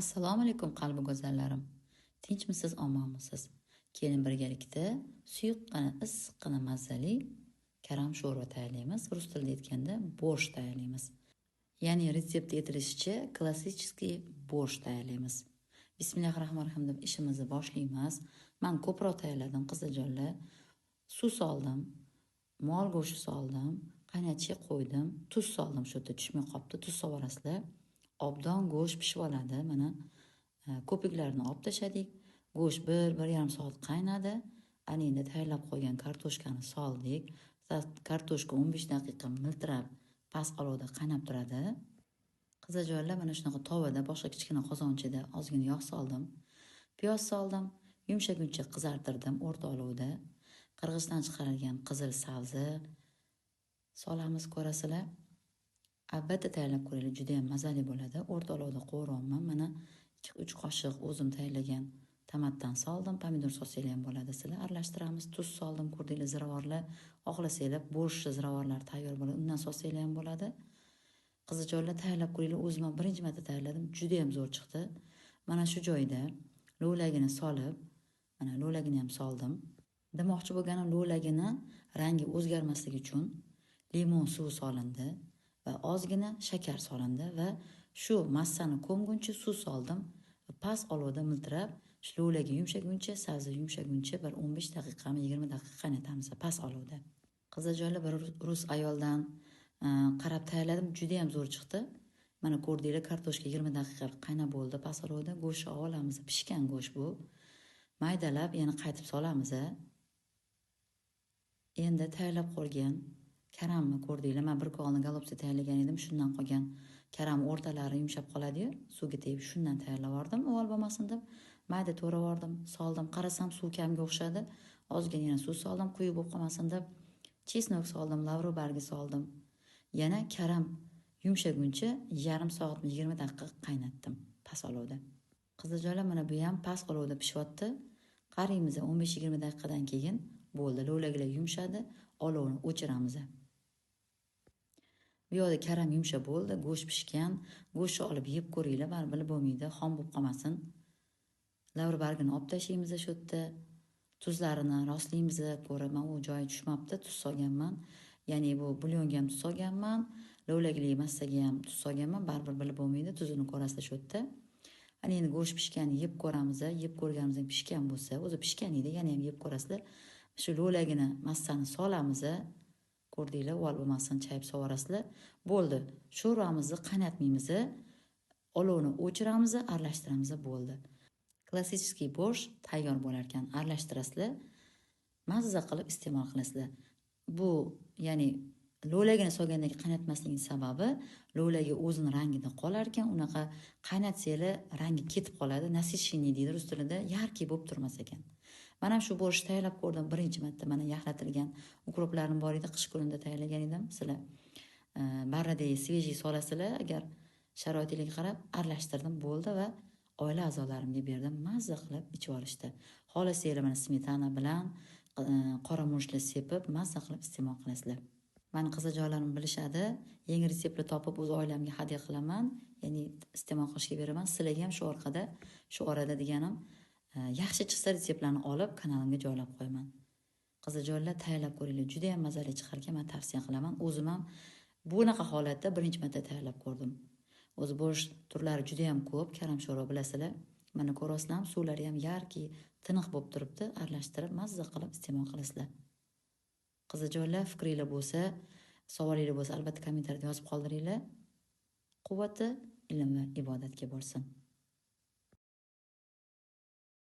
Assalomu alaykum qalbi go'zallarim. Tinchmisiz, omonmisiz? Keling birgalikda suyuqqina, issiqqina mazali karam sho'rva tayyorlaymiz. Rus tilida aytganda borsh tayyorlaymiz. Ya'ni retseptda aytilishicha klassический borsh tayyorlaymiz. Bismillahirrohmanirrohim deb ishimizni boshlaymiz. Men ko'proq tayyorladim qizajonlar. Suv soldim, mol go'shti soldim, qaynatishga qo'ydim, tuz soldim, shu yerda tushmay qolibdi, tuz solarasizlar. Obdon go'sht pishib oladi. Mana ko'piklarni olib tashladik. Go'sht 1-1,5 soat qaynadi. Ana endi tayyorlab qo'ygan kartoshkani soldik. Kartoshka 15 daqiqa miltirab past olovda qaynab turadi. Qizajonlar, mana shunaqa tovada, boshqa kichkina qozonchada ozgina yog' soldim. Piyoz soldim. Yumshaguncha qizartirdim o'rta olovda. Qirg'ichdan chiqarilgan qizil sabzi solamiz, ko'rasizlar. Albatta tayyorlab ko'ringlar, juda ham mazali bo'ladi. O'rta olovda qovuryapman. Mana 2-3 qoshiq o'zim tayyorlagan tomatdan soldim. Pomidor solsanglar ham bo'ladi. Sizlar aralashtiramiz. Tuz soldim, ko'rdinglar, ziravorlar. Xohlasanglar bo'sh ziravorlar tayyor bo'ladi. Undan solsanglar ham bo'ladi. Qizijonlar, tayyorlab ko'ringlar. O'zim ham birinchi marta tayyorladim. Juda ham zo'r chiqdi. Mana shu joyda lo'lagini solib, mana lo'lagini ham soldim. Demoqchi bo'lganim, lo'lagini rangi o'zgarmasligi uchun limon suvi solindi va ozgina shakar solindi va shu massani ko'mguncha suv soldim va past olovda miltirab shu lo'lagi yumshaguncha, sabzi yumshaguncha bir 15 daqiqami 20 daqiqa qaynatamiz past olovda. Qizajonlar, bir rus ayoldan qarab tayyorladim, juda ham zo'r chiqdi. Mana ko'rdinglar, kartoshka 20 daqiqa qaynab bo'ldi past olovda. Go'shtni olamiz, pishgan go'sht bu. Maydalab yana qaytib solamiz. Endi tayyorlab qo'ygan karamni ko'rdinglar. Men bir kog'ni galopsi tayyorlagan edim. Shundan qolgan karam o'rtalari yumshab qoladi-yu, suvga tegib shundan tayyorlab oldim. Avval bo'lmasin deb mayda to'rab oldim, soldim. Qarasam suv kamga o'xshadi. Ozgina yana suv soldim, quyib bo'lib qolmasin deb. Chesnok soldim, lavro bargi soldim. Yana karam yumshaguncha 1/2 soatmi 20 daqiqa qaynatdim past olovda. Qizajonlar, mana bu ham past olovda pishyapti. Qaraymiz, 15-20 daqiqadan keyin bo'ldi. Lo'laglar yumshadi. Olovni o'chiramiz. Bu yoqda karam yumshab bo'ldi, go'sht pishgan. Go'shtni olib yeb ko'ringlar, baribir bo'lmaydi, xom bo'lib qolmasin. Lavr bargini olib tashlaymiz shu yerda. Tuzlarini rostlaymiz, ko'raman, u joyi tushmabdi, tuz solganman. Ya'ni bu bulyonga ham tuz solganman, lo'lagli massaga ham tuz solganman, baribir bilib bo'lmaydi, tuzini ko'rasizlar shu yerda. Ana endi go'sht pishganini yeb ko'ramiz. Yeb ko'rganimizdan pishgan bo'lsa, o'zi pishgan edi, yana ham yeb ko'rasizlar. Shu lo'lagini massani solamiz. Ko'rdinglar, uvol bo'lmasin, chayib sovarasizlar. Bo'ldi. Sho'rvamizni qaynatmaymiz. Olovni o'chiramiz, aralashtiramiz, bo'ldi. Klassический borsh tayyor bo'lar ekan. Aralashtirasizlar. Mazza qilib iste'mol qilasizlar. Bu, ya'ni lo'lagini solgandagi qaynatmaslikning sababi lo'lagi o'zini rangida qolar ekan, unaqa qaynatsanglar rangi ketib qoladi. Nasishiniy deydi rus tilida, yarki bo'lib turmas ekan. Mana shu borsh tayyorlab ko'rdim birinchi marta. Mana yaxlatilgan ukroplarim bor edi, qish kunida tayyorlagan edim. Sizlar barradagi svejiy solasizlar, agar sharoitingizga qarab aralashtirdim, bo'ldi va oila a'zolarimga berdim. Mazza qilib ichib olishdi. Xohlasanglar mana smetana bilan qora murchli sepib mazza qilib iste'mol qilasizlar. Mani qizajonlarim bilishadi. Yangi retseptni topib o'z oilamga hadya qilaman, ya'ni iste'mol qilishga beraman. Sizlarga ham shu orada deganim, yaxshi chiqsa retseptlarni olib kanalimga joylab qo'yaman. Qizajonlar, tayyorlab ko'ringlar, juda ham mazali chiqar ekan, men tavsiya qilaman. O'zim ham bunaqa holatda birinchi marta tayyorlab ko'rdim. O'zi borsh turlari juda ham ko'p, karam sho'rva bilasizlar. Mana ko'rasizlar, suvlari ham yarki, tiniq bo'lib turibdi. Aralashtirib mazza qilib iste'mol qilasizlar. Qizajonlar, fikringlar bo'lsa, savolinglar bo'lsa, albatta kommentariyada yozib qoldiringlar. Quvvati ilm va ibodatga bo'lsin.